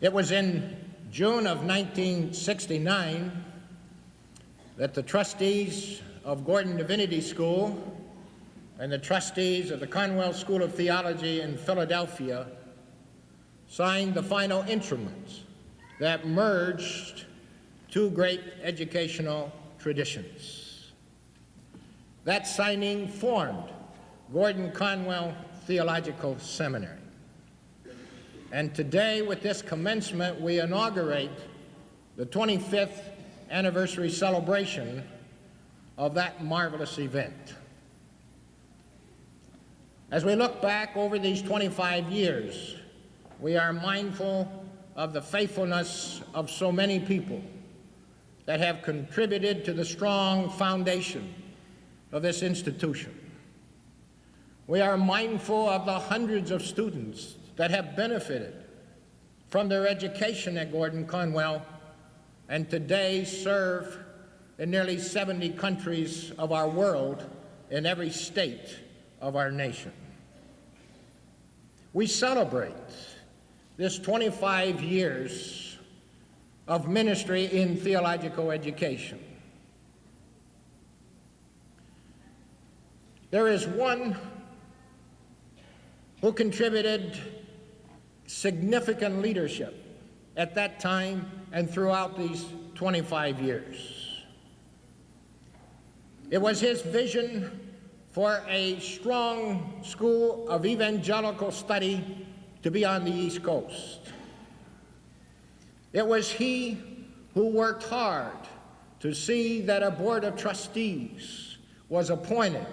It was in June of 1969 that the trustees of Gordon Divinity School and the trustees of the Conwell School of Theology in Philadelphia signed the final instruments that merged two great educational traditions. That signing formed Gordon-Conwell Theological Seminary. And today, with this commencement, we inaugurate the 25th anniversary celebration of that marvelous event. As we look back over these 25 years, we are mindful of the faithfulness of so many people that have contributed to the strong foundation of this institution. We are mindful of the hundreds of students that have benefited from their education at Gordon-Conwell and today serve in nearly 70 countries of our world in every state of our nation. We celebrate this 25 years of ministry in theological education. There is one who contributed significant leadership at that time and throughout these 25 years. It was his vision for a strong school of evangelical study to be on the East Coast. It was he who worked hard to see that a board of trustees was appointed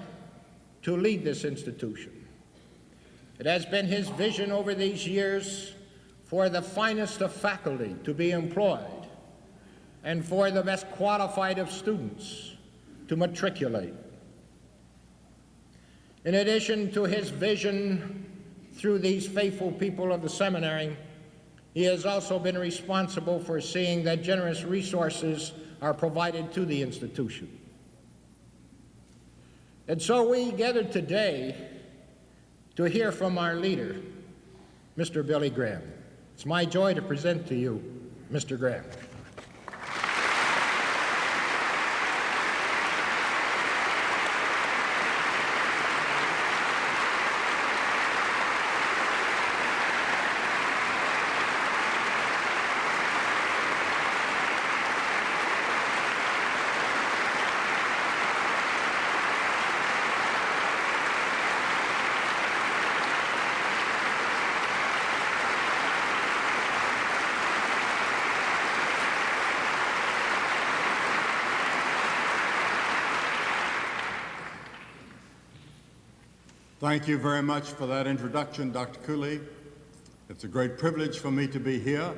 to lead this institution. It has been his vision over these years for the finest of faculty to be employed and for the best qualified of students to matriculate. In addition to his vision through these faithful people of the seminary, he has also been responsible for seeing that generous resources are provided to the institution. And so we gathered today to hear from our leader, Mr. Billy Graham. It's my joy to present to you Mr. Graham. Thank you very much for that introduction, Dr. Cooley. It's a great privilege for me to be here.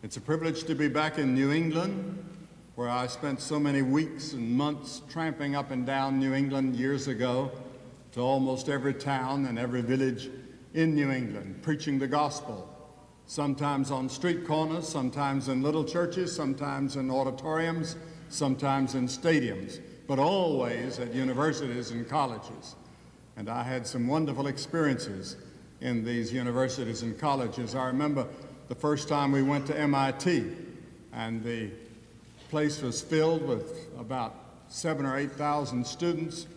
It's a privilege to be back in New England, where I spent so many weeks and months tramping up and down New England years ago to almost every town and every village in New England, preaching the gospel, sometimes on street corners, sometimes in little churches, sometimes in auditoriums, sometimes in stadiums, but always at universities and colleges. And I had some wonderful experiences in these universities and colleges. I remember the first time we went to MIT, and the place was filled with about 7,000 or 8,000 students,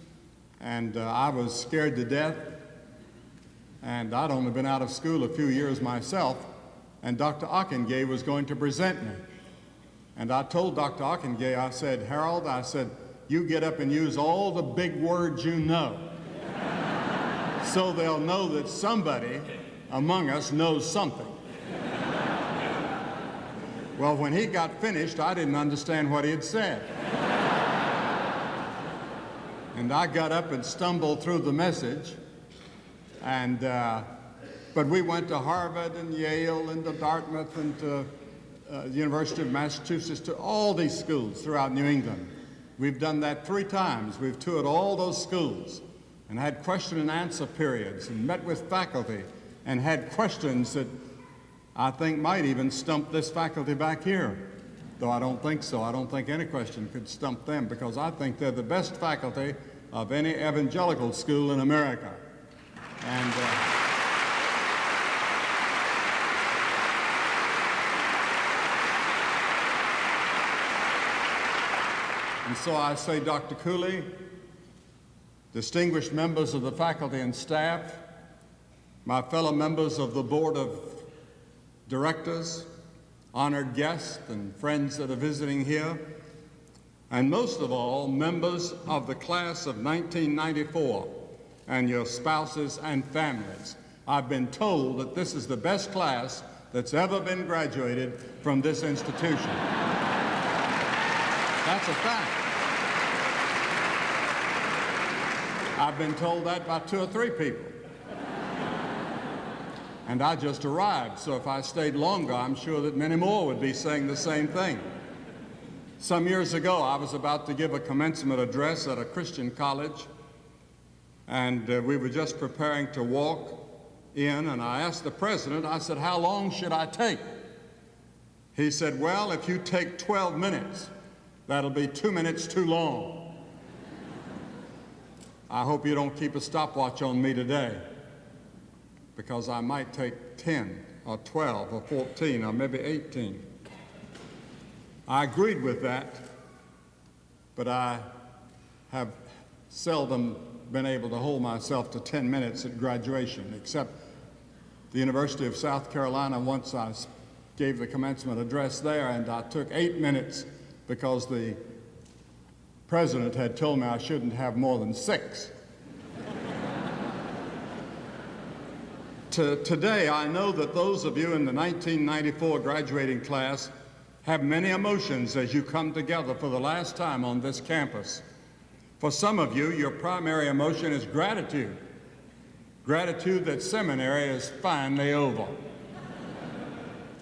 and I was scared to death. And I'd only been out of school a few years myself, and Dr. Ockengay was going to present me. And I told Dr. Ockengay, I said, Harold, I said, you get up and use all the big words you know, so they'll know that somebody among us knows something. Well, when he got finished, I didn't understand what he had said. And I got up and stumbled through the message, and but we went to Harvard and Yale and to Dartmouth and to the University of Massachusetts, to all these schools throughout New England. We've done that 3 times. We've toured all those schools and had question and answer periods and met with faculty and had questions that I think might even stump this faculty back here, though I don't think so. I don't think any question could stump them, because I think they're the best faculty of any evangelical school in America. And And so I say, Dr. Cooley, distinguished members of the faculty and staff, my fellow members of the Board of Directors, honored guests and friends that are visiting here, and most of all, members of the class of 1994 and your spouses and families. I've been told that this is the best class that's ever been graduated from this institution. That's a fact. I've been told that by 2 or 3 people. And I just arrived, so if I stayed longer, I'm sure that many more would be saying the same thing. Some years ago, I was about to give a commencement address at a Christian college, and we were just preparing to walk in, and I asked the president, I said, how long should I take? He said, well, if you take 12 minutes, that'll be 2 minutes too long. I hope you don't keep a stopwatch on me today, because I might take 10 or 12 or 14 or maybe 18. I agreed with that, but I have seldom been able to hold myself to 10 minutes at graduation, except the University of South Carolina. Once I gave the commencement address there, and I took 8 minutes because the president had told me I shouldn't have more than 6. Today, I know that those of you in the 1994 graduating class have many emotions as you come together for the last time on this campus. For some of you, your primary emotion is gratitude. Gratitude that seminary is finally over.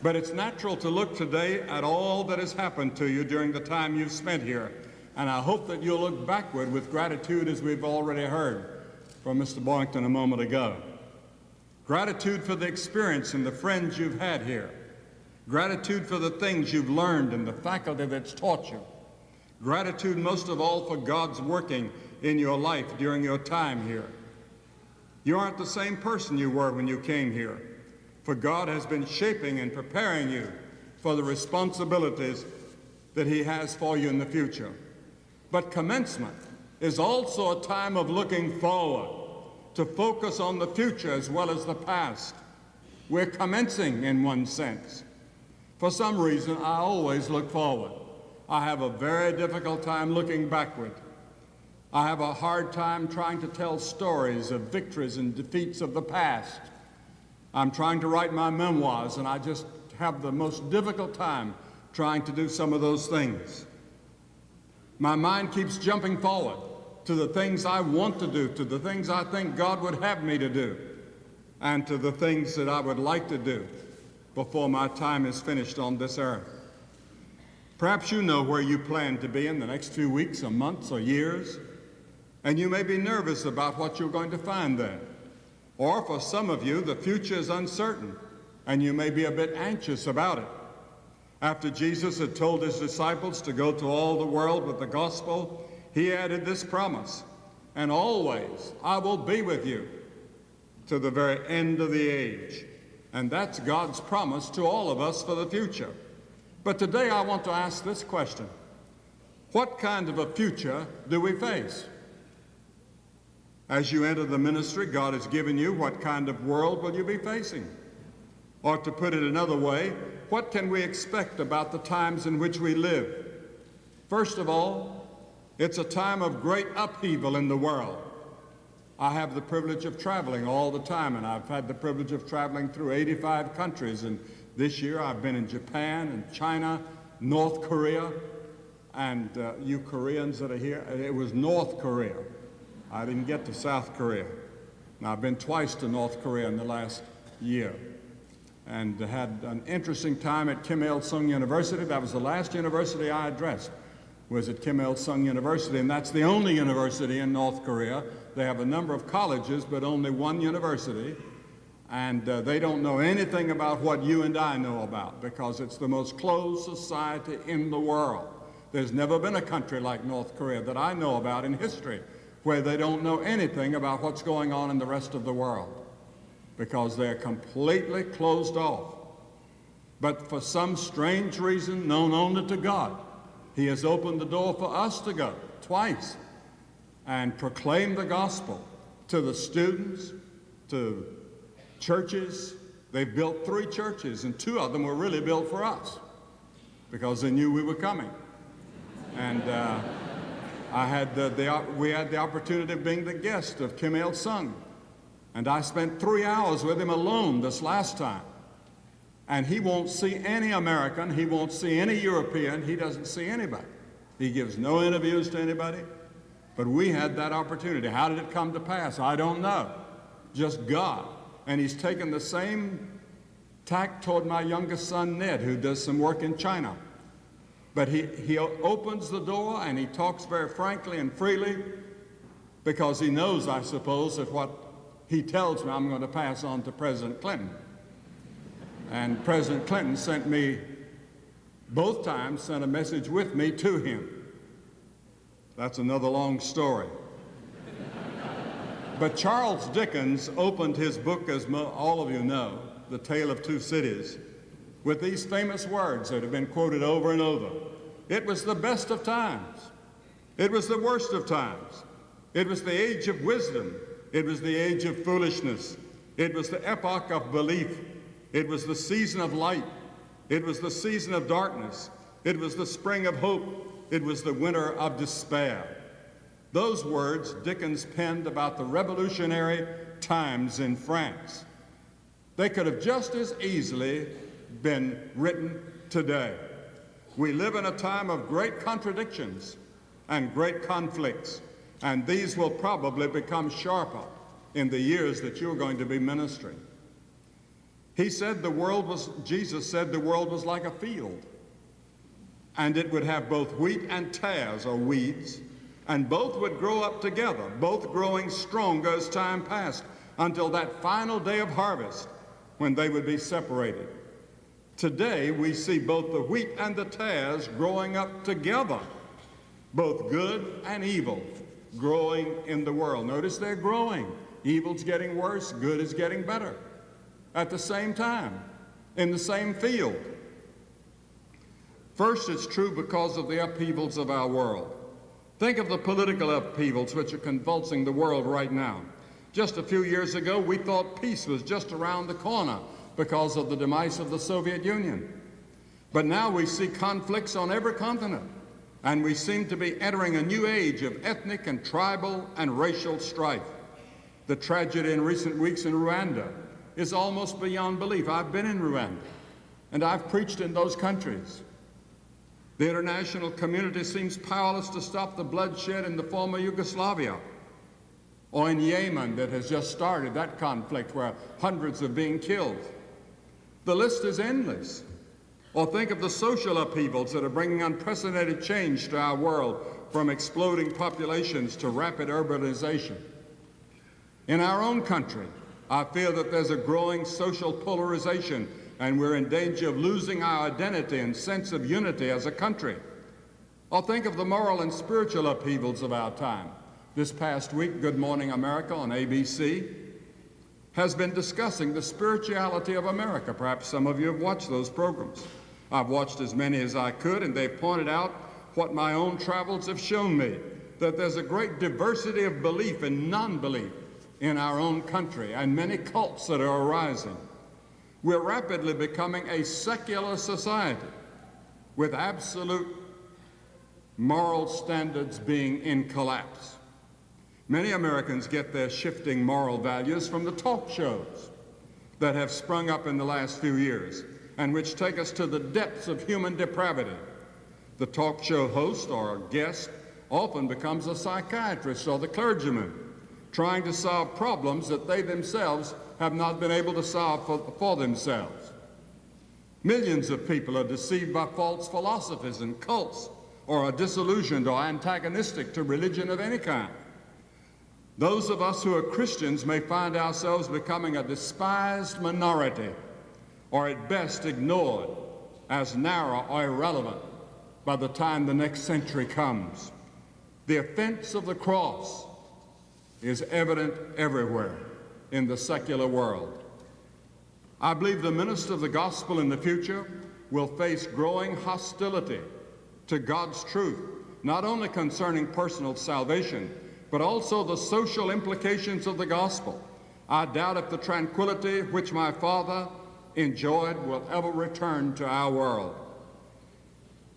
But it's natural to look today at all that has happened to you during the time you've spent here. And I hope that you'll look backward with gratitude, as we've already heard from Mr. Boynton a moment ago. Gratitude for the experience and the friends you've had here. Gratitude for the things you've learned and the faculty that's taught you. Gratitude most of all for God's working in your life during your time here. You aren't the same person you were when you came here, for God has been shaping and preparing you for the responsibilities that He has for you in the future. But commencement is also a time of looking forward, to focus on the future as well as the past. We're commencing in one sense. For some reason, I always look forward. I have a very difficult time looking backward. I have a hard time trying to tell stories of victories and defeats of the past. I'm trying to write my memoirs, and I just have the most difficult time trying to do some of those things. My mind keeps jumping forward to the things I want to do, to the things I think God would have me to do, and to the things that I would like to do before my time is finished on this earth. Perhaps you know where you plan to be in the next few weeks or months or years, and you may be nervous about what you're going to find there. Or for some of you, the future is uncertain, and you may be a bit anxious about it. After Jesus had told His disciples to go to all the world with the gospel, He added this promise, and always I will be with you to the very end of the age. And that's God's promise to all of us for the future. But today I want to ask this question: what kind of a future do we face? As you enter the ministry God has given you, what kind of world will you be facing? Or to put it another way, what can we expect about the times in which we live? First of all, it's a time of great upheaval in the world. I have the privilege of traveling all the time, and I've had the privilege of traveling through 85 countries. And this year I've been in Japan and China, North Korea, and you Koreans that are here, it was North Korea. I didn't get to South Korea. Now, I've been twice to North Korea in the last year, and had an interesting time at Kim Il-sung University. That was the last university I addressed, was at Kim Il-sung University, and that's the only university in North Korea. They have a number of colleges, but only one university, and they don't know anything about what you and I know about, because it's the most closed society in the world. There's never been a country like North Korea that I know about in history where they don't know anything about what's going on in the rest of the world, because they're completely closed off. But for some strange reason known only to God, He has opened the door for us to go twice and proclaim the gospel to the students, to churches. They've built 3 churches, and 2 of them were really built for us because they knew we were coming. And we had the opportunity of being the guest of Kim Il-sung, and I spent 3 hours with him alone this last time. And he won't see any American, he won't see any European, he doesn't see anybody. He gives no interviews to anybody, but we had that opportunity. How did it come to pass? I don't know, just God. And he's taken the same tack toward my youngest son, Ned, who does some work in China. But he opens the door and he talks very frankly and freely because he knows, I suppose, that what he tells me I'm going to pass on to President Clinton. And President Clinton sent me, both times, sent a message with me to him. That's another long story. But Charles Dickens opened his book, as all of you know, The Tale of Two Cities, with these famous words that have been quoted over and over. It was the best of times. It was the worst of times. It was the age of wisdom. It was the age of foolishness. It was the epoch of belief. It was the season of light. It was the season of darkness. It was the spring of hope. It was the winter of despair. Those words Dickens penned about the revolutionary times in France. They could have just as easily been written today. We live in a time of great contradictions and great conflicts, and these will probably become sharper in the years that you're going to be ministering. Jesus said the world was like a field, and it would have both wheat and tares, or weeds, and both would grow up together, both growing stronger as time passed, until that final day of harvest when they would be separated. Today, we see both the wheat and the tares growing up together, both good and evil growing in the world. Notice they're growing. Evil's getting worse, good is getting better at the same time, in the same field. First, it's true because of the upheavals of our world. Think of the political upheavals which are convulsing the world right now. Just a few years ago, we thought peace was just around the corner because of the demise of the Soviet Union. But now we see conflicts on every continent, and we seem to be entering a new age of ethnic and tribal and racial strife. The tragedy in recent weeks in Rwanda is almost beyond belief. I've been in Rwanda, and I've preached in those countries. The international community seems powerless to stop the bloodshed in the former Yugoslavia, or in Yemen that has just started that conflict where hundreds are being killed. The list is endless. Or think of the social upheavals that are bringing unprecedented change to our world, from exploding populations to rapid urbanization. In our own country, I feel that there's a growing social polarization, and we're in danger of losing our identity and sense of unity as a country. Or think of the moral and spiritual upheavals of our time. This past week, Good Morning America on ABC has been discussing the spirituality of America. Perhaps some of you have watched those programs. I've watched as many as I could, and they've pointed out what my own travels have shown me, that there's a great diversity of belief and non-belief in our own country, and many cults that are arising. We're rapidly becoming a secular society with absolute moral standards being in collapse. Many Americans get their shifting moral values from the talk shows that have sprung up in the last few years and which take us to the depths of human depravity. The talk show host or guest often becomes a psychiatrist or the clergyman, trying to solve problems that they themselves have not been able to solve for themselves. Millions of people are deceived by false philosophies and cults, or are disillusioned or antagonistic to religion of any kind. Those of us who are Christians may find ourselves becoming a despised minority, or at best ignored as narrow or irrelevant by the time the next century comes. The offense of the cross is evident everywhere in the secular world. I believe the minister of the gospel in the future will face growing hostility to God's truth, not only concerning personal salvation, but also the social implications of the gospel. I doubt if the tranquility which my father enjoyed will ever return to our world.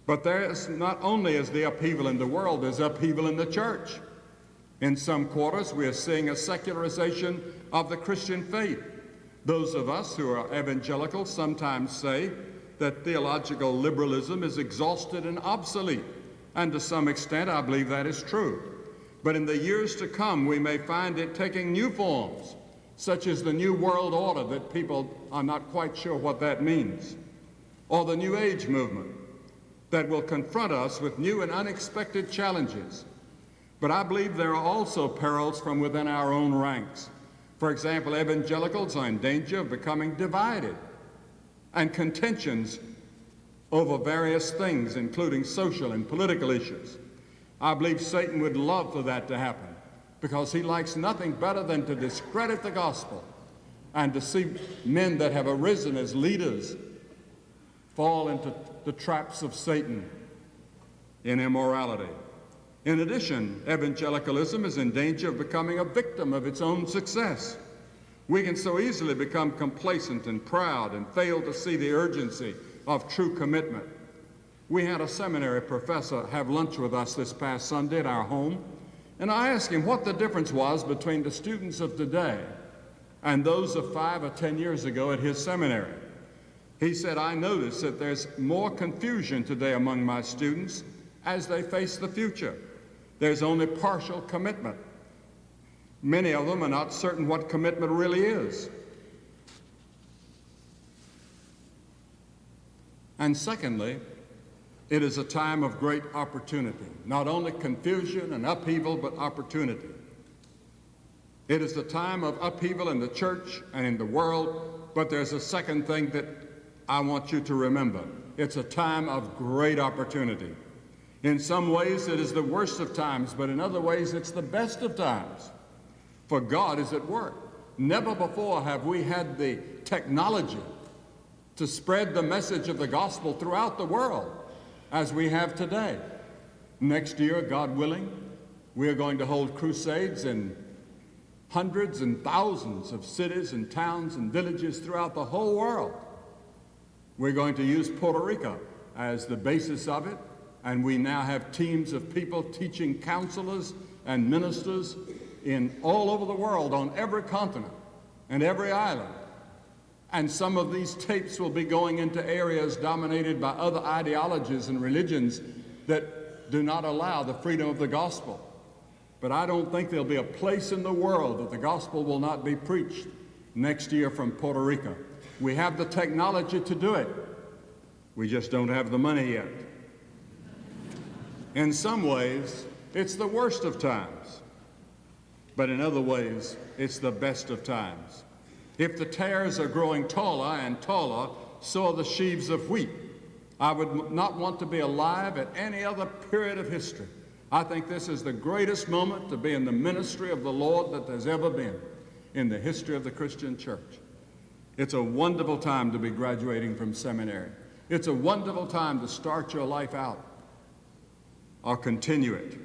But there is not only is the upheaval in the world, there's upheaval in the church. In some quarters, we are seeing a secularization of the Christian faith. Those of us who are evangelical sometimes say that theological liberalism is exhausted and obsolete, and to some extent, I believe that is true. But in the years to come, we may find it taking new forms, such as the New World Order that people are not quite sure what that means, or the New Age movement that will confront us with new and unexpected challenges. But I believe there are also perils from within our own ranks. For example, evangelicals are in danger of becoming divided, and contentions over various things, including social and political issues. I believe Satan would love for that to happen, because he likes nothing better than to discredit the gospel and to see men that have arisen as leaders fall into the traps of Satan in immorality. In addition, evangelicalism is in danger of becoming a victim of its own success. We can so easily become complacent and proud and fail to see the urgency of true commitment. We had a seminary professor have lunch with us this past Sunday at our home, and I asked him what the difference was between the students of today and those of 5 or 10 years ago at his seminary. He said, I notice that there's more confusion today among my students as they face the future. There's only partial commitment. Many of them are not certain what commitment really is. And secondly, it is a time of great opportunity. Not only confusion and upheaval, but opportunity. It is the time of upheaval in the church and in the world, but there's a second thing that I want you to remember. It's a time of great opportunity. In some ways, it is the worst of times, but in other ways, it's the best of times. For God is at work. Never before have we had the technology to spread the message of the gospel throughout the world as we have today. Next year, God willing, we are going to hold crusades in hundreds and thousands of cities and towns and villages throughout the whole world. We're going to use Puerto Rico as the basis of it, and we now have teams of people teaching counselors and ministers in all over the world on every continent and every island. And some of these tapes will be going into areas dominated by other ideologies and religions that do not allow the freedom of the gospel. But I don't think there'll be a place in the world that the gospel will not be preached next year from Puerto Rico. We have the technology to do it. We just don't have the money yet. In some ways, it's the worst of times. But in other ways, it's the best of times. If the tares are growing taller and taller, so are the sheaves of wheat. I would not want to be alive at any other period of history. I think this is the greatest moment to be in the ministry of the Lord that there's ever been in the history of the Christian church. It's a wonderful time to be graduating from seminary. It's a wonderful time to start your life out or continue it.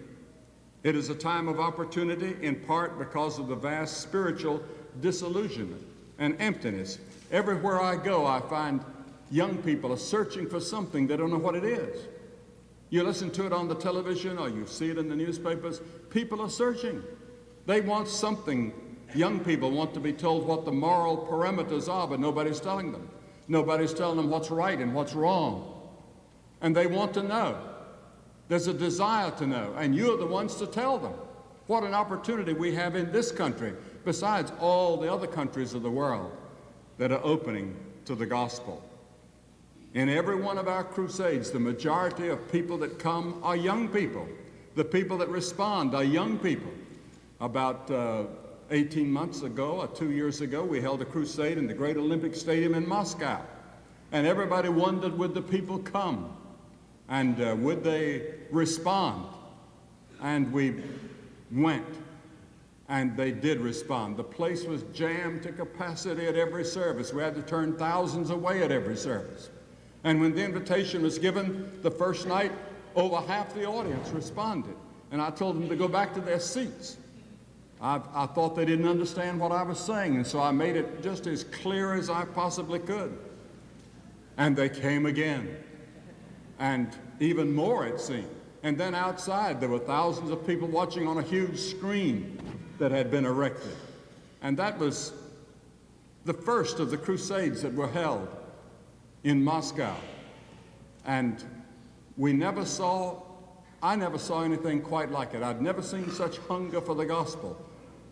It is a time of opportunity in part because of the vast spiritual disillusionment and emptiness. Everywhere I go, I find young people are searching for something. They don't know what it is. You listen to it on the television or you see it in the newspapers. People are searching. They want something. Young people want to be told what the moral parameters are, but nobody's telling them. Nobody's telling them what's right and what's wrong. And they want to know. There's a desire to know, and you're the ones to tell them. What an opportunity we have in this country, besides all the other countries of the world that are opening to the gospel. In every one of our crusades, the majority of people that come are young people. The people that respond are young people. About 18 months ago or 2 years ago, we held a crusade in the great Olympic Stadium in Moscow. And everybody wondered, would the people come? And would they respond? And we went, and they did respond. The place was jammed to capacity at every service. We had to turn thousands away at every service. And when the invitation was given the first night, over half the audience responded. And I told them to go back to their seats. I thought they didn't understand what I was saying, and so I made it just as clear as I possibly could. And they came again, and even more it seemed. And then outside there were thousands of people watching on a huge screen that had been erected. And that was the first of the crusades that were held in Moscow. And I never saw anything quite like it. I'd never seen such hunger for the gospel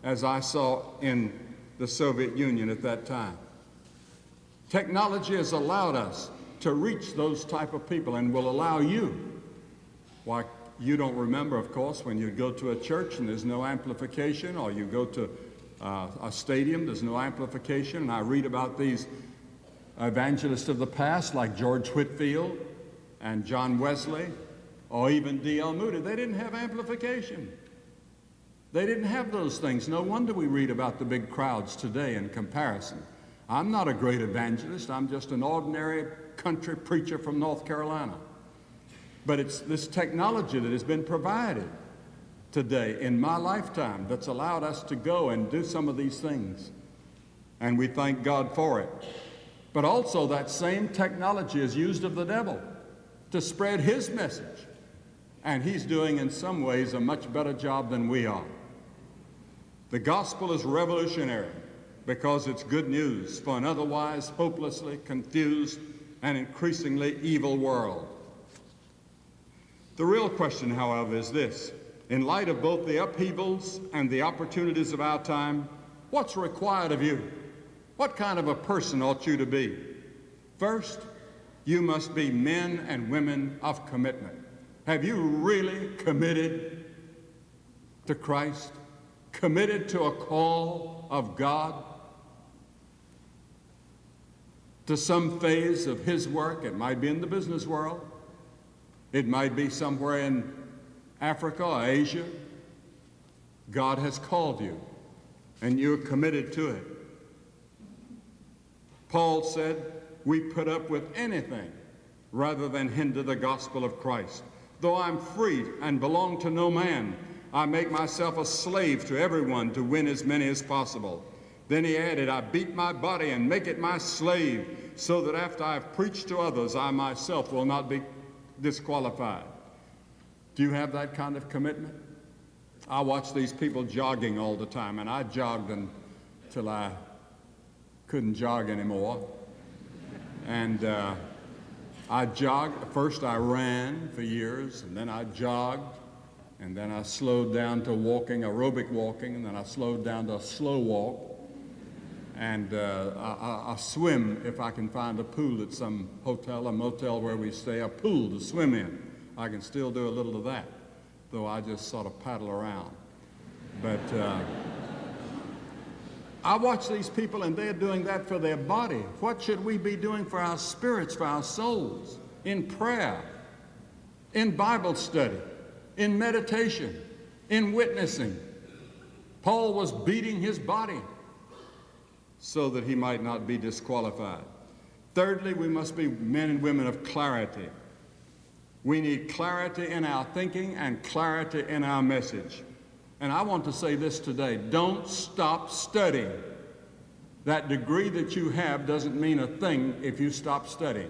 as I saw in the Soviet Union at that time. Technology has allowed us to reach those type of people and will allow you. Why, you don't remember, of course, when you go to a church and there's no amplification, or you go to a stadium, there's no amplification, and I read about these evangelists of the past like George Whitefield and John Wesley, or even D.L. Moody. They didn't have amplification. They didn't have those things. No wonder we read about the big crowds today in comparison. I'm not a great evangelist. I'm just an ordinary country preacher from North Carolina. But it's this technology that has been provided today in my lifetime that's allowed us to go and do some of these things. And we thank God for it. But also that same technology is used of the devil to spread his message. And he's doing in some ways a much better job than we are. The gospel is revolutionary because it's good news for an otherwise hopelessly confused and increasingly evil world. The real question, however, is this: in light of both the upheavals and the opportunities of our time, what's required of you? What kind of a person ought you to be? First, you must be men and women of commitment. Have you really committed to Christ? Committed to a call of God? To some phase of His work? It might be in the business world. It might be somewhere in Africa or Asia. God has called you, and you're committed to it. Paul said, we put up with anything rather than hinder the gospel of Christ. Though I'm free and belong to no man, I make myself a slave to everyone to win as many as possible. Then he added, I beat my body and make it my slave, so that after I've preached to others, I myself will not be disqualified. Do you have that kind of commitment? I watch these people jogging all the time, and I jogged until I couldn't jog anymore. And I jogged. First I ran for years, and then I jogged, and then I slowed down to walking, aerobic walking, and then I slowed down to a slow walk. And I swim if I can find a pool at some hotel or motel where we stay, a pool to swim in. I can still do a little of that, though I just sort of paddle around. But I watch these people, and they're doing that for their body. What should we be doing for our spirits, for our souls? In prayer, in Bible study, in meditation, in witnessing. Paul was beating his body so that he might not be disqualified. Thirdly, we must be men and women of clarity. We need clarity in our thinking and clarity in our message. And I want to say this today: don't stop studying. That degree that you have doesn't mean a thing if you stop studying.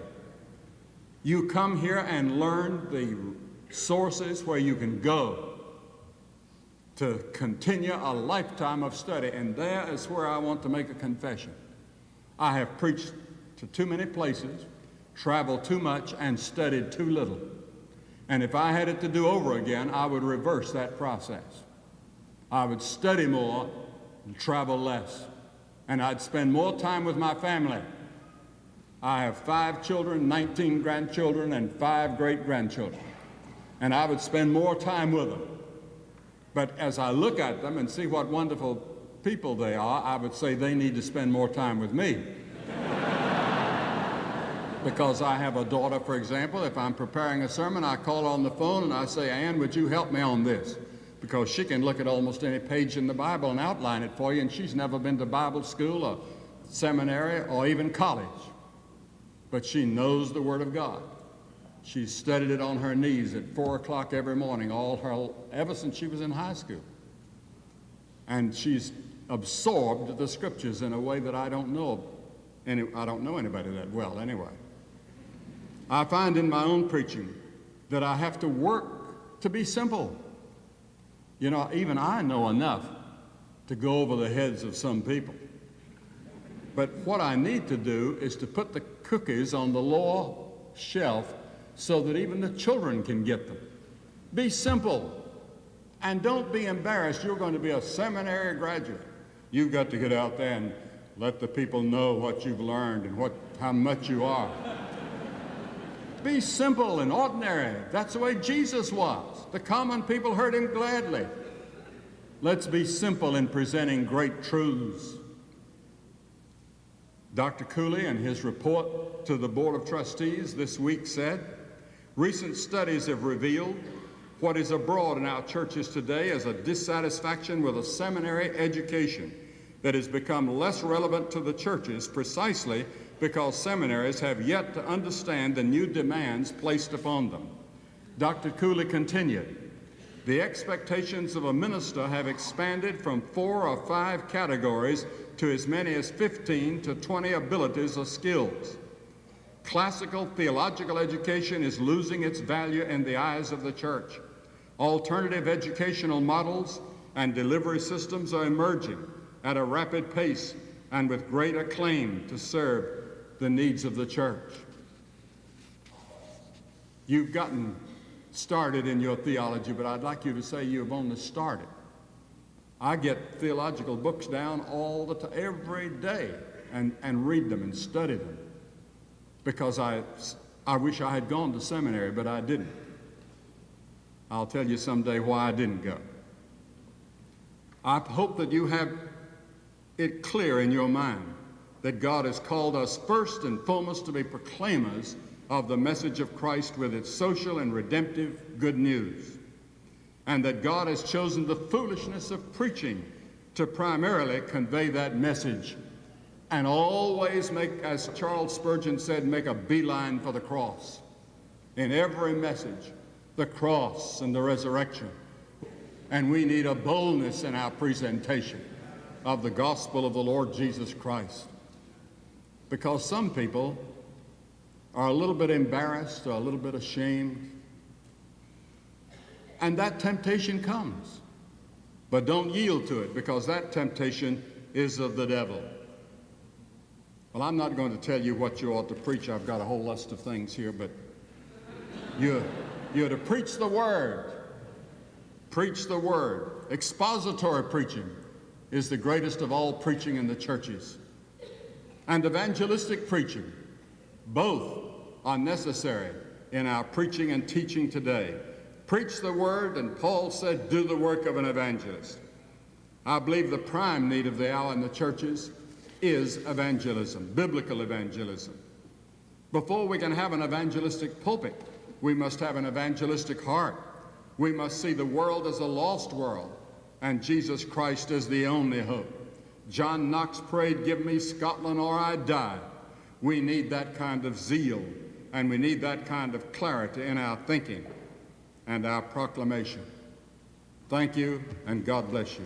You come here and learn the sources where you can go to continue a lifetime of study. And there is where I want to make a confession. I have preached to too many places, traveled too much, and studied too little. And if I had it to do over again, I would reverse that process. I would study more and travel less. And I'd spend more time with my family. I have 5 children, 19 grandchildren, and 5 great-grandchildren. And I would spend more time with them. But as I look at them and see what wonderful people they are, I would say they need to spend more time with me. Because I have a daughter, for example. If I'm preparing a sermon, I call on the phone and I say, Ann, would you help me on this? Because she can look at almost any page in the Bible and outline it for you, and she's never been to Bible school or seminary or even college. But she knows the Word of God. She's studied it on her knees at 4 o'clock every morning, ever since she was in high school. And she's absorbed the scriptures in a way that I don't know anybody that well anyway. I find in my own preaching that I have to work to be simple. You know, even I know enough to go over the heads of some people. But what I need to do is to put the cookies on the lower shelf so that even the children can get them. Be simple, and don't be embarrassed. You're going to be a seminary graduate. You've got to get out there and let the people know what you've learned and how much you are. Be simple and ordinary. That's the way Jesus was. The common people heard him gladly. Let's be simple in presenting great truths. Dr. Cooley, in his report to the Board of Trustees this week, said, recent studies have revealed what is abroad in our churches today as a dissatisfaction with a seminary education that has become less relevant to the churches precisely because seminaries have yet to understand the new demands placed upon them. Dr. Cooley continued, the expectations of a minister have expanded from 4 or 5 categories to as many as 15 to 20 abilities or skills. Classical theological education is losing its value in the eyes of the church. Alternative educational models and delivery systems are emerging at a rapid pace and with great acclaim to serve the needs of the church. You've gotten started in your theology, but I'd like you to say you've only started. I get theological books down every day and read them and study them because I wish I had gone to seminary, but I didn't. I'll tell you someday why I didn't go. I hope that you have it clear in your mind that God has called us first and foremost to be proclaimers of the message of Christ with its social and redemptive good news, and that God has chosen the foolishness of preaching to primarily convey that message, and always make, as Charles Spurgeon said, make a beeline for the cross. In every message, the cross and the resurrection. And we need a boldness in our presentation of the gospel of the Lord Jesus Christ. Because some people are a little bit embarrassed or a little bit ashamed. And that temptation comes. But don't yield to it, because that temptation is of the devil. Well, I'm not going to tell you what you ought to preach. I've got a whole list of things here, but you're to preach the word. Preach the word. Expository preaching is the greatest of all preaching in the churches. And evangelistic preaching, both are necessary in our preaching and teaching today. Preach the word, and Paul said, do the work of an evangelist. I believe the prime need of the hour in the churches is evangelism, biblical evangelism. Before we can have an evangelistic pulpit, we must have an evangelistic heart. We must see the world as a lost world, and Jesus Christ as the only hope. John Knox prayed, give me Scotland or I die. We need that kind of zeal, and we need that kind of clarity in our thinking and our proclamation. Thank you, and God bless you.